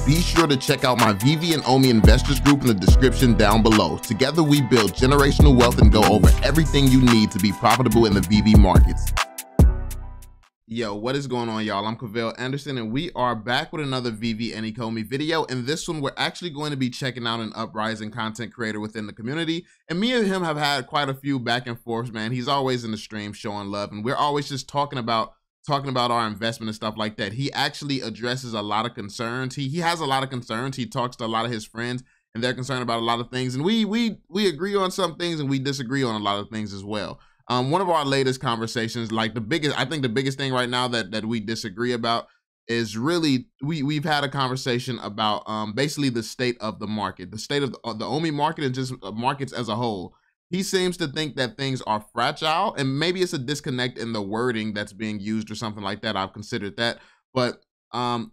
be sure to check out my VV and Omi Investors group in the description down below. Together we build generational wealth and go over everything you need to be profitable in the VV markets. Yo, what is going on, y'all? I'm Cavell Anderson, and we are back with another VV and Ecomi video. In this one, we're actually going to be checking out an uprising content creator within the community. And me and him have had quite a few back and forths, man. He's always in the stream showing love, and we're always just talking about our investment and stuff like that. He actually addresses a lot of concerns. He has a lot of concerns. He talks to a lot of his friends, and they're concerned about a lot of things. And we agree on some things, and we disagree on a lot of things as well. One of our latest conversations, I think the biggest thing right now that we disagree about is really, we've had a conversation about basically the state of the market, the state of the Omi market and just markets as a whole. He seems to think that things are fragile, and maybe it's a disconnect in the wording that's being used or something like that. I've considered that, but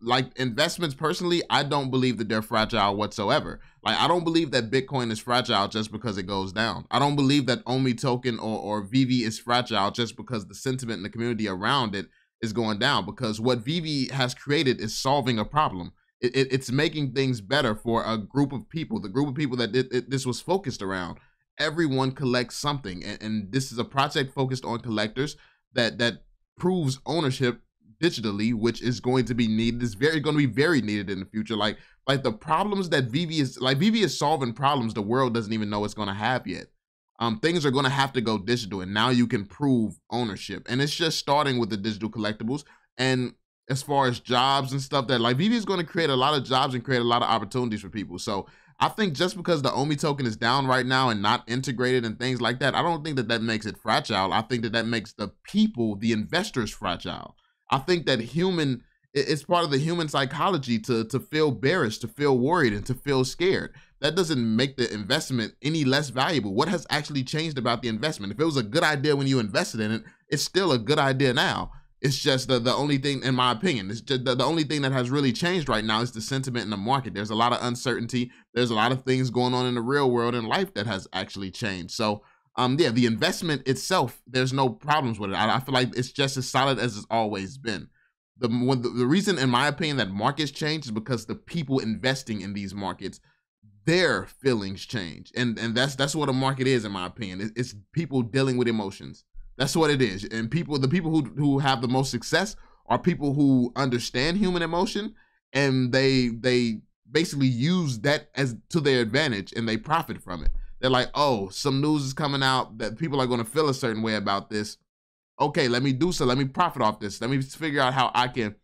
like investments personally, I don't believe that they're fragile whatsoever. Like, I don't believe that Bitcoin is fragile just because it goes down. I don't believe that Omi token or VV is fragile just because the sentiment in the community around it is going down, because what VV has created is solving a problem. It's making things better for a group of people, the group of people that this was focused around. Everyone collects something, and this is a project focused on collectors that proves ownership digitally, which is going to be needed. It's going to be very needed in the future. Like the problems that VV is solving problems the world doesn't even know it's going to have yet. Things are going to have to go digital, and now you can prove ownership, and it's just starting with the digital collectibles. And as far as jobs and stuff, that like VV is going to create a lot of jobs and create a lot of opportunities for people. So I think just because the Omi token is down right now and not integrated and things like that, I don't think that makes it fragile. I think that makes the people, the investors, fragile. I think that it's part of the human psychology to feel bearish, to feel worried, and to feel scared. That doesn't make the investment any less valuable. What has actually changed about the investment? If it was a good idea when you invested in it, it's still a good idea now. It's just the only thing, in my opinion, it's just the only thing that has really changed right now is the sentiment in the market. There's a lot of uncertainty. There's a lot of things going on in the real world and life that has actually changed. So yeah, the investment itself, there's no problems with it. I feel like it's just as solid as it's always been. The reason, in my opinion, that markets change is because the people investing in these markets, their feelings change, and that's what a market is, in my opinion. It's people dealing with emotions. That's what it is. And the people who have the most success are people who understand human emotion, and they basically use that as to their advantage, and they profit from it. They're like, oh, some news is coming out that people are going to feel a certain way about this. Okay, let me do so. Let me profit off this. Let me figure out how I can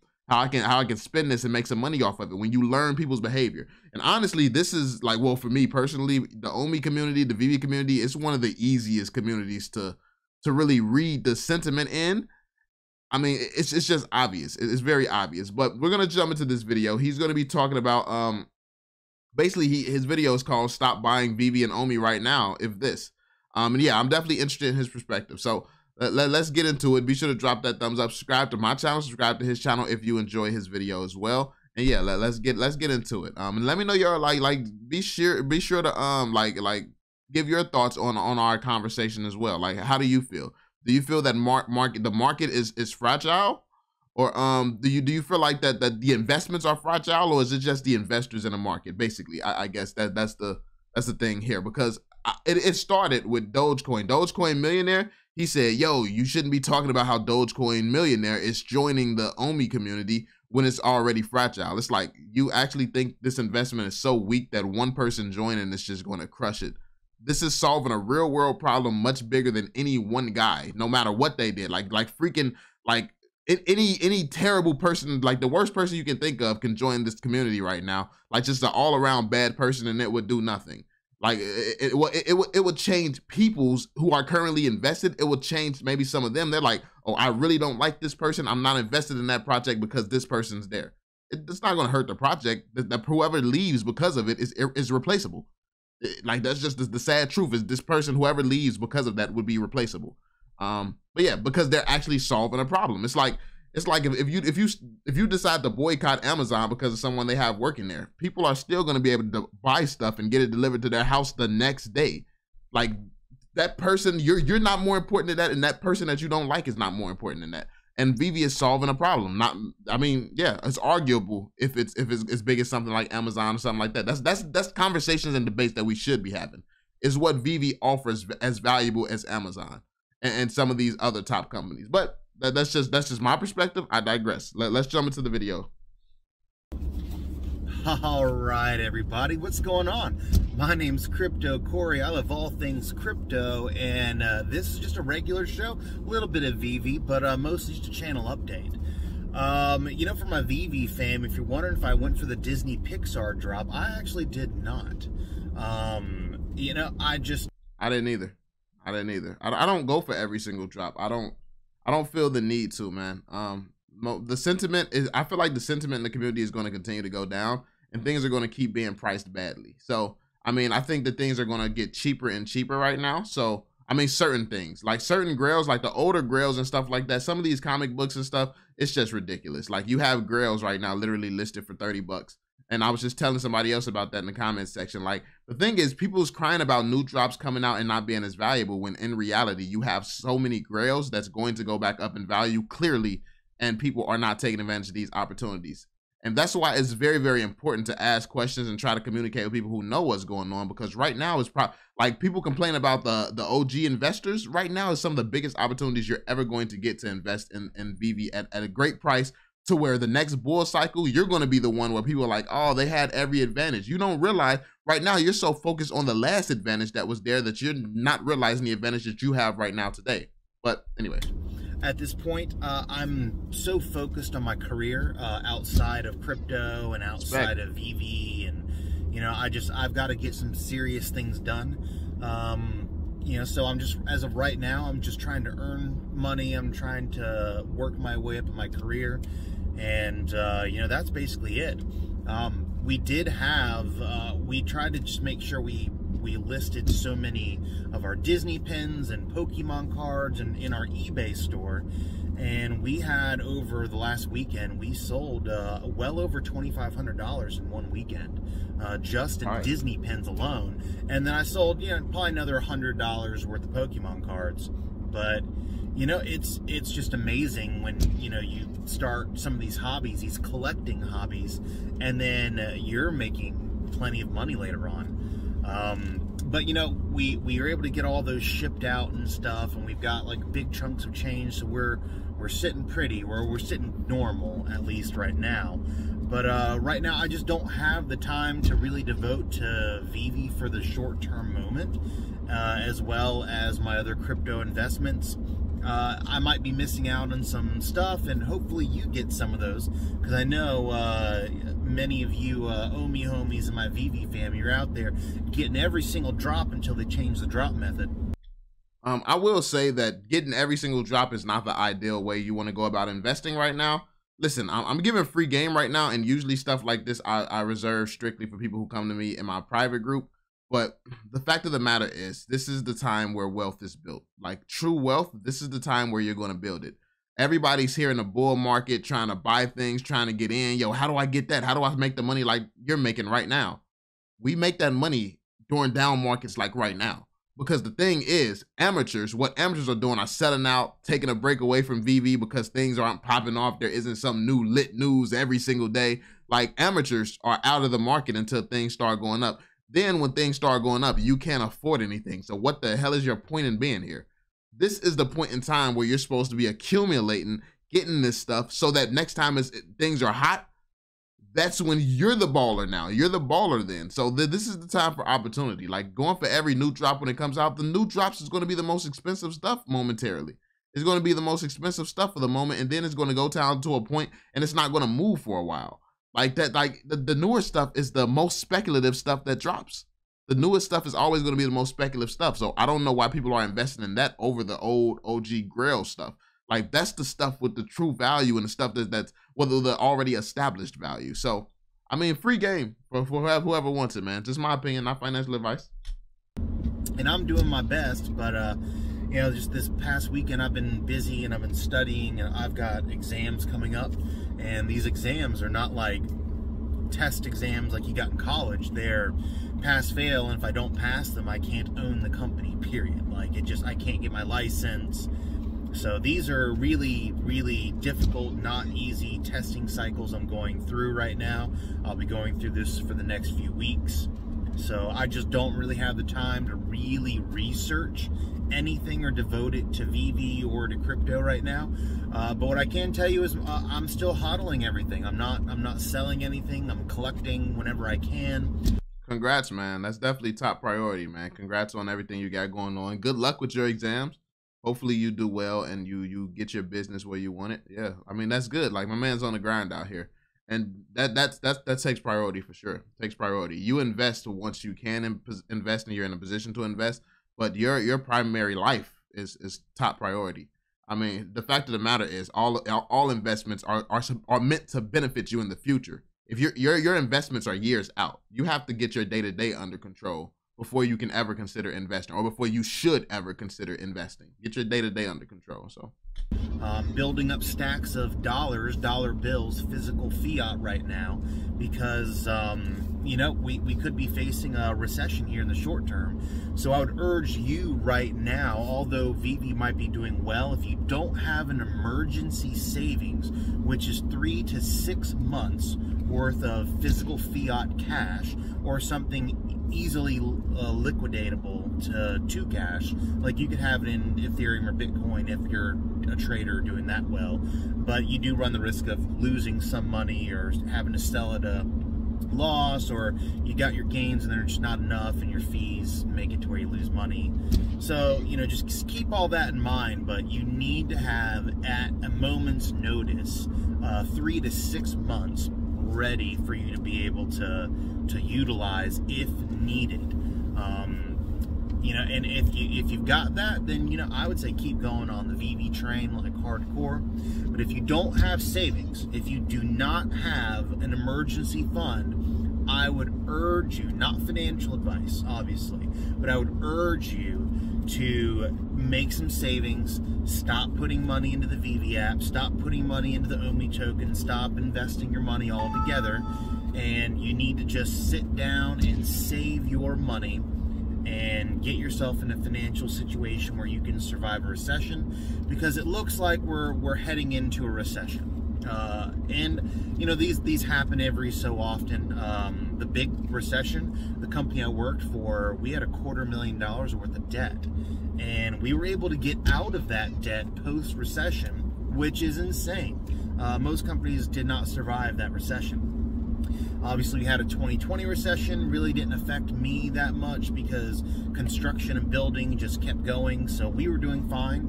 spend this and make some money off of it. When you learn people's behavior, and honestly, this is like, well, for me personally, the Omi community, the VV community, it's one of the easiest communities to really read the sentiment in. I mean, it's just obvious. It's very obvious. But we're gonna jump into this video. He's gonna be talking about basically his video is called "Stop Buying VV and Omi Right Now If This." And yeah, I'm definitely interested in his perspective. So let's get into it. Be sure to drop that thumbs up, subscribe to my channel, subscribe to his channel if you enjoy his video as well. And yeah, let's get into it. And let me know your be sure to give your thoughts on our conversation as well. Like, how do you feel? Do you feel that the market is fragile, or do you feel like that the investments are fragile, or is it just the investors in the market? Basically, I guess that's the thing here, because it started with Dogecoin. Dogecoin Millionaire, he said, yo, you shouldn't be talking about how Dogecoin Millionaire is joining the Omi community when it's already fragile. It's like, you actually think this investment is so weak that one person joining is just going to crush it. This is solving a real world problem much bigger than any one guy, no matter what they did. Like freaking, like any terrible person, like the worst person you can think of, can join this community right now. Like just an all around bad person, and it would do nothing. Like it would change people's who are currently invested. It would change maybe some of them. They're like, oh, I really don't like this person. I'm not invested in that project because this person's there. It's not going to hurt the project. Whoever leaves because of it is replaceable. Like, that's just the sad truth, is this person, whoever leaves because of that, would be replaceable. But yeah, because they're actually solving a problem. It's like if you decide to boycott Amazon because of someone they have working there, people are still going to be able to buy stuff and get it delivered to their house the next day. Like, that person, you're not more important than that, and that person that you don't like is not more important than that. and VeVe is solving a problem. I mean, yeah, it's arguable if it's as big as something like Amazon or something like that. That's conversations and debates that we should be having. Is what VeVe offers as valuable as Amazon and some of these other top companies. But that's just my perspective. I digress. Let's jump into the video. All right, everybody, what's going on? My name's Crypto Corey. I love all things crypto, and this is just a regular show. A little bit of VeVe, but mostly just a channel update. You know, for my VeVe fam, if you're wondering if I went for the Disney Pixar drop, I actually did not. You know, I didn't either. I don't go for every single drop. I don't feel the need to, man. The sentiment is, I feel like the sentiment in the community is going to continue to go down, and things are going to keep being priced badly. So, I mean, I think that things are going to get cheaper and cheaper right now. So, I mean, certain things, like certain grails, like the older grails and stuff like that, some of these comic books and stuff, it's just ridiculous. Like, you have grails right now literally listed for 30 bucks. And I was just telling somebody else about that in the comments section. Like, the thing is, people's crying about new drops coming out and not being as valuable, when in reality, you have so many grails that's going to go back up in value clearly, and people are not taking advantage of these opportunities. And that's why it's very, very important to ask questions and try to communicate with people who know what's going on, because right now it's like people complain about the OG investors. Right now is some of the biggest opportunities you're ever going to get to invest in VeVe at a great price, to where the next bull cycle, you're going to be the one where people are like, oh, they had every advantage. You don't realize right now you're so focused on the last advantage that was there that you're not realizing the advantage that you have right now today. But anyway. At this point, I'm so focused on my career outside of crypto and outside of VeVe, and you know, I've got to get some serious things done. You know, so I'm just, as of right now, I'm just trying to earn money. I'm trying to work my way up in my career, and you know, that's basically it. We did have, we tried to just make sure we listed so many of our Disney pins and Pokemon cards and in our eBay store, and we had, over the last weekend, we sold well over $2,500 in one weekend, just in Disney pins alone. And then I sold, you know, probably another $100 worth of Pokemon cards. But you know, it's just amazing when, you know, you start some of these hobbies, these collecting hobbies, and then you're making plenty of money later on. But you know, we were able to get all those shipped out and stuff, and we've got like big chunks of change, so we're sitting pretty, we're sitting normal, at least right now. But right now I just don't have the time to really devote to VeVe for the short-term moment, as well as my other crypto investments. I might be missing out on some stuff, and hopefully you get some of those, because I know many of you Omi homies in my VeVe fam, you're out there getting every single drop until they change the drop method. I will say that getting every single drop is not the ideal way you want to go about investing right now. Listen, I'm giving free game right now, and usually stuff like this I reserve strictly for people who come to me in my private group. But the fact of the matter is, this is the time where wealth is built. Like true wealth, this is the time where you're going to build it. Everybody's here in the bull market trying to buy things, trying to get in. Yo, how do I get that? How do I make the money like you're making right now? We make that money during down markets like right now. Because the thing is, what amateurs are doing are selling out, taking a break away from VeVe because things aren't popping off. There isn't some new lit news every single day. Like, amateurs are out of the market until things start going up. Then when things start going up, you can't afford anything. So what the hell is your point in being here? This is the point in time where you're supposed to be accumulating, getting this stuff, so that next time things are hot, that's when you're the baller now. You're the baller then. So this is the time for opportunity. Like, going for every new drop when it comes out, the new drops is going to be the most expensive stuff momentarily. It's going to be the most expensive stuff for the moment, and then it's going to go down to a point, and it's not going to move for a while. Like that, like the newer stuff is the most speculative stuff that drops. The newest stuff is always going to be the most speculative stuff. So I don't know why people are investing in that over the old OG Grail stuff. Like, that's the stuff with the true value and the stuff that's whether the already established value. So, I mean, free game for whoever wants it, man. Just my opinion, not financial advice. And I'm doing my best, but you know, just this past weekend I've been busy and I've been studying, and I've got exams coming up, and these exams are not like test exams like you got in college. They're pass fail, and if I don't pass them, I can't own the company, period. Like, I can't get my license. So these are really, really difficult, not easy testing cycles I'm going through right now. I'll be going through this for the next few weeks. So I just don't really have the time to really research anything or devote it to VV or to crypto right now. But what I can tell you is I'm still hodling everything. I'm not selling anything. I'm collecting whenever I can. Congrats, man. That's definitely top priority, man. Congrats on everything you got going on. Good luck with your exams. Hopefully you do well and you get your business where you want it. Yeah, I mean, that's good. Like, my man's on the grind out here. And that takes priority for sure. Takes priority. You invest once you can invest and you're in a position to invest, but your primary life is top priority. I mean, the fact of the matter is all investments are meant to benefit you in the future. If your investments are years out, you have to get your day-to-day under control before you can ever consider investing, or before you should ever consider investing. Get your day-to-day under control. So building up stacks of dollar bills, physical fiat right now, because you know, we could be facing a recession here in the short term. So I would urge you right now, although VV might be doing well, if you don't have an emergency savings, which is 3 to 6 months worth of physical fiat cash, or something easily liquidatable to cash, like you could have it in Ethereum or Bitcoin if you're a trader doing that well, but you do run the risk of losing some money or having to sell at a loss, or you got your gains and they're just not enough and your fees make it to where you lose money. So, you know, just keep all that in mind, but you need to have, at a moment's notice, 3 to 6 months ready for you to be able to utilize if needed. You know, and if you've got that, then, you know, I would say keep going on the VV train like hardcore. But if you don't have savings, if you do not have an emergency fund, I would urge you, not financial advice, obviously, but I would urge you to make some savings, stop putting money into the VV app, stop putting money into the OMI token, stop investing your money altogether, and you need to just sit down and save your money and get yourself in a financial situation where you can survive a recession, because it looks like we're heading into a recession. And you know, these happen every so often. The big recession, the company I worked for, we had $250,000 worth of debt, and we were able to get out of that debt post-recession, which is insane. Most companies did not survive that recession. Obviously, we had a 2020 recession. Really didn't affect me that much because construction and building just kept going. So we were doing fine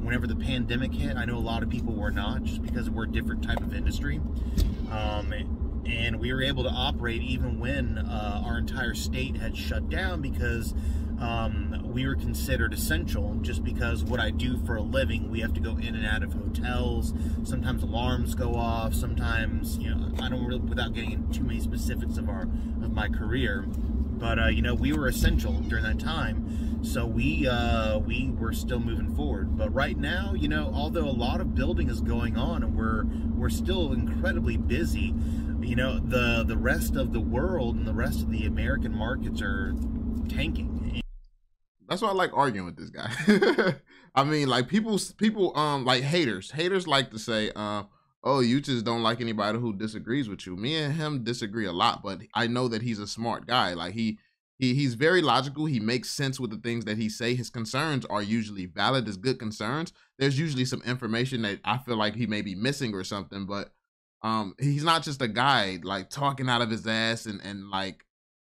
whenever the pandemic hit. I know a lot of people were not, just because we're a different type of industry. And we were able to operate even when our entire state had shut down, because we were considered essential, just because what I do for a living, we have to go in and out of hotels. Sometimes alarms go off. Sometimes, you know, I don't really, without getting into too many specifics of my career, but you know, we were essential during that time. So we were still moving forward. But right now, you know, although a lot of building is going on and we're still incredibly busy, you know, the rest of the world and the rest of the American markets are tanking. That's why I like arguing with this guy. I mean, like, people like haters like to say, oh, you just don't like anybody who disagrees with you. Me and him disagree a lot, but I know that he's a smart guy. Like, he's very logical. He makes sense with the things that he say. His concerns are usually valid, as good concerns. There's usually some information that I feel like he may be missing or something, but he's not just a guy like talking out of his ass and like,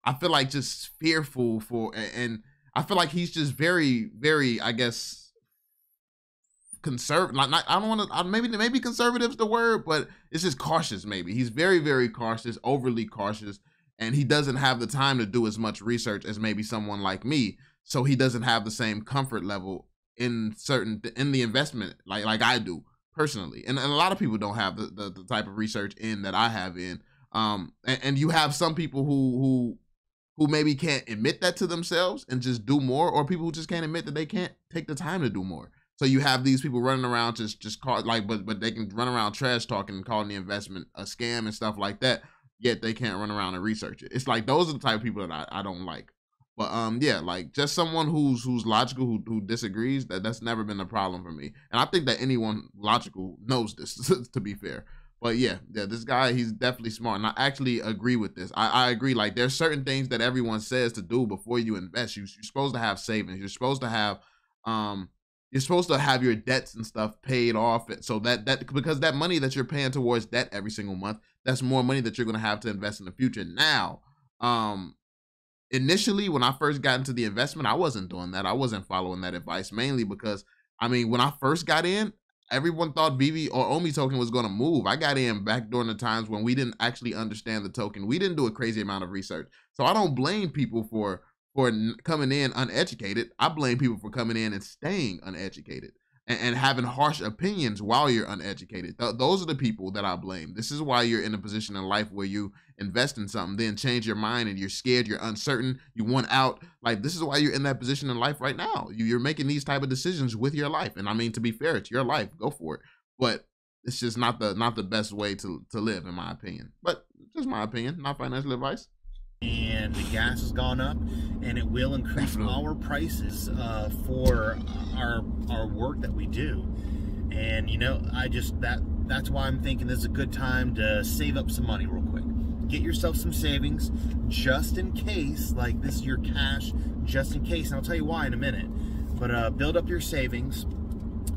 I feel like just fearful for, and I feel like he's just very, very, I guess, conservative. Like, I don't want to, maybe conservative's the word, but it's just cautious. Maybe he's very, very cautious, overly cautious, and he doesn't have the time to do as much research as maybe someone like me. So he doesn't have the same comfort level in the investment like I do personally, and a lot of people don't have the type of research in that I have in. And you have some people who maybe can't admit that to themselves and just do more, or people who just can't admit that they can't take the time to do more. So you have these people running around just call, like, but they can run around trash talking and calling the investment a scam and stuff like that, yet they can't run around and research it. It's like, those are the type of people that I don't like. But yeah, like just someone who's logical, who disagrees, that's never been a problem for me. And I think that anyone logical knows this, to be fair. But yeah, this guy, he's definitely smart. And I actually agree with this. I agree. Like, there's certain things that everyone says to do before you invest. You're supposed to have savings. You're supposed to have your debts and stuff paid off, so that because that money that you're paying towards debt every single month, that's more money that you're going to have to invest in the future. Now, initially, when I first got into the investment, I wasn't doing that. I wasn't following that advice, mainly because, I mean, when I first got in, everyone thought VeVe or OMI token was going to move. I got in back during the times when we didn't actually understand the token. We didn't do a crazy amount of research. So I don't blame people for coming in uneducated. I blame people for coming in and staying uneducated and having harsh opinions while you're uneducated. Those are the people that I blame. This is why you're in a position in life where you invest in something, then change your mind, and you're scared, you're uncertain, you want out. Like, this is why you're in that position in life right now. You're making these type of decisions with your life. And I mean, to be fair, it's your life. Go for it. But it's just not the best way to live, in my opinion. But just my opinion, not financial advice. And the gas has gone up, and it will increase our prices for our work that we do. And you know, that's why I'm thinking this is a good time to save up some money real quick. Get yourself some savings just in case. Like, this is your cash just in case, and I'll tell you why in a minute. But build up your savings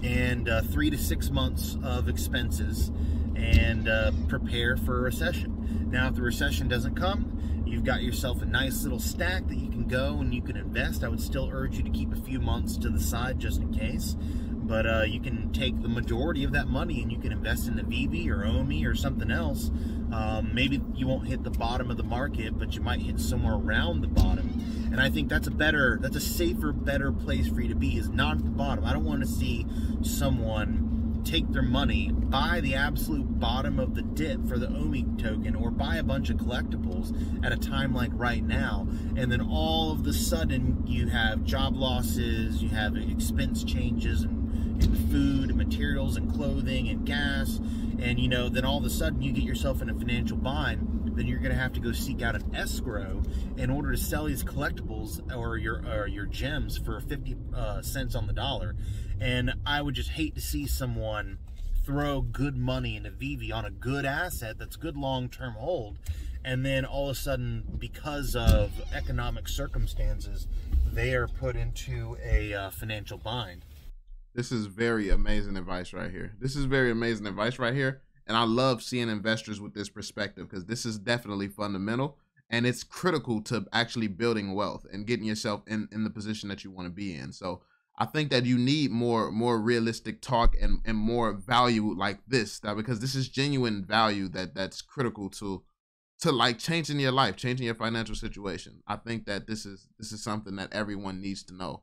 and 3 to 6 months of expenses, and prepare for a recession. Now, if the recession doesn't come, you've got yourself a nice little stack that you can go and you can invest. I would still urge you to keep a few months to the side just in case. But you can take the majority of that money and you can invest in the VeVe or OMI or something else. Maybe you won't hit the bottom of the market, but you might hit somewhere around the bottom. And I think that's a safer, better place for you to be, is not at the bottom. I don't want to see someone take their money, buy the absolute bottom of the dip for the OMI token, or buy a bunch of collectibles at a time like right now, and then all of the sudden you have job losses, you have expense changes in food and materials and clothing and gas, and you know, then all of a sudden you get yourself in a financial bind. Then you're going to have to go seek out an escrow in order to sell these collectibles or your gems for 50 cents on the dollar. And I would just hate to see someone throw good money into VeVe on a good asset that's good long-term hold, and then all of a sudden, because of economic circumstances, they are put into a financial bind. This is very amazing advice right here. This is very amazing advice right here. And I love seeing investors with this perspective, because this is definitely fundamental, and it's critical to actually building wealth and getting yourself in the position that you want to be in. So I think that you need more realistic talk and more value like this, because this is genuine value that's critical to like changing your life, changing your financial situation. I think that this is something that everyone needs to know.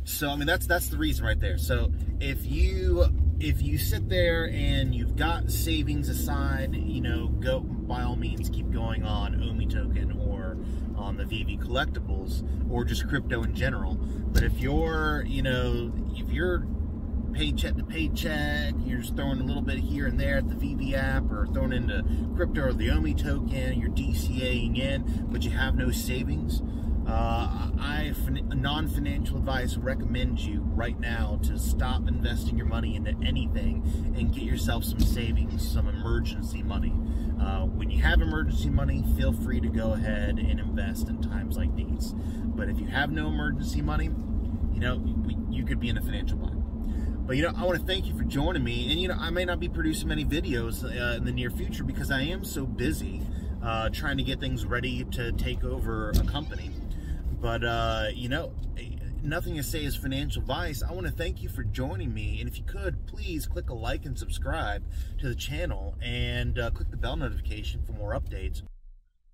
So I mean, that's the reason right there. So if you sit there and you've got savings aside, you know, go by all means keep going on OMI token or on the VeVe collectibles or just crypto in general. But if you're, you know, if you're paycheck to paycheck, you're just throwing a little bit here and there at the VeVe app, or throwing into crypto or the OMI token, you're DCAing in, but you have no savings, non-financial advice recommends you right now to stop investing your money into anything and get yourself some savings, some emergency money. When you have emergency money, feel free to go ahead and invest in times like these. But if you have no emergency money, you know, you could be in a financial bind. But, you know, I want to thank you for joining me. And, you know, I may not be producing many videos in the near future because I am so busy trying to get things ready to take over a company. But, you know, nothing to say is financial advice. I want to thank you for joining me. And if you could, please click a like and subscribe to the channel, and click the bell notification for more updates.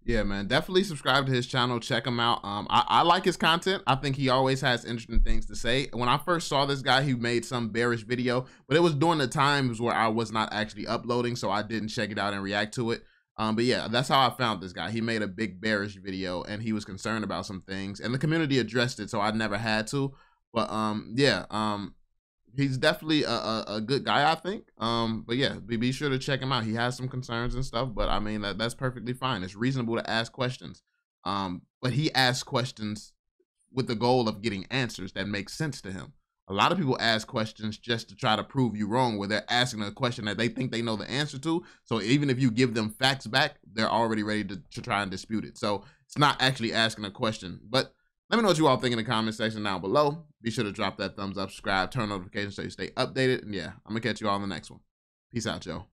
Yeah, man, definitely subscribe to his channel. Check him out. I like his content. I think he always has interesting things to say. When I first saw this guy, he made some bearish video, but it was during the times where I was not actually uploading, so I didn't check it out and react to it. But yeah, that's how I found this guy. He made a big bearish video, and he was concerned about some things, and the community addressed it, so I never had to. But yeah, he's definitely a good guy, I think. But yeah, be sure to check him out. He has some concerns and stuff, but I mean, that's perfectly fine. It's reasonable to ask questions. But he asks questions with the goal of getting answers that make sense to him. A lot of people ask questions just to try to prove you wrong, where they're asking a question that they think they know the answer to. So even if you give them facts back, they're already ready to try and dispute it. So it's not actually asking a question. But let me know what you all think in the comment section down below. Be sure to drop that thumbs up, subscribe, turn notifications so you stay updated. And yeah, I'm going to catch you all in the next one. Peace out, y'all.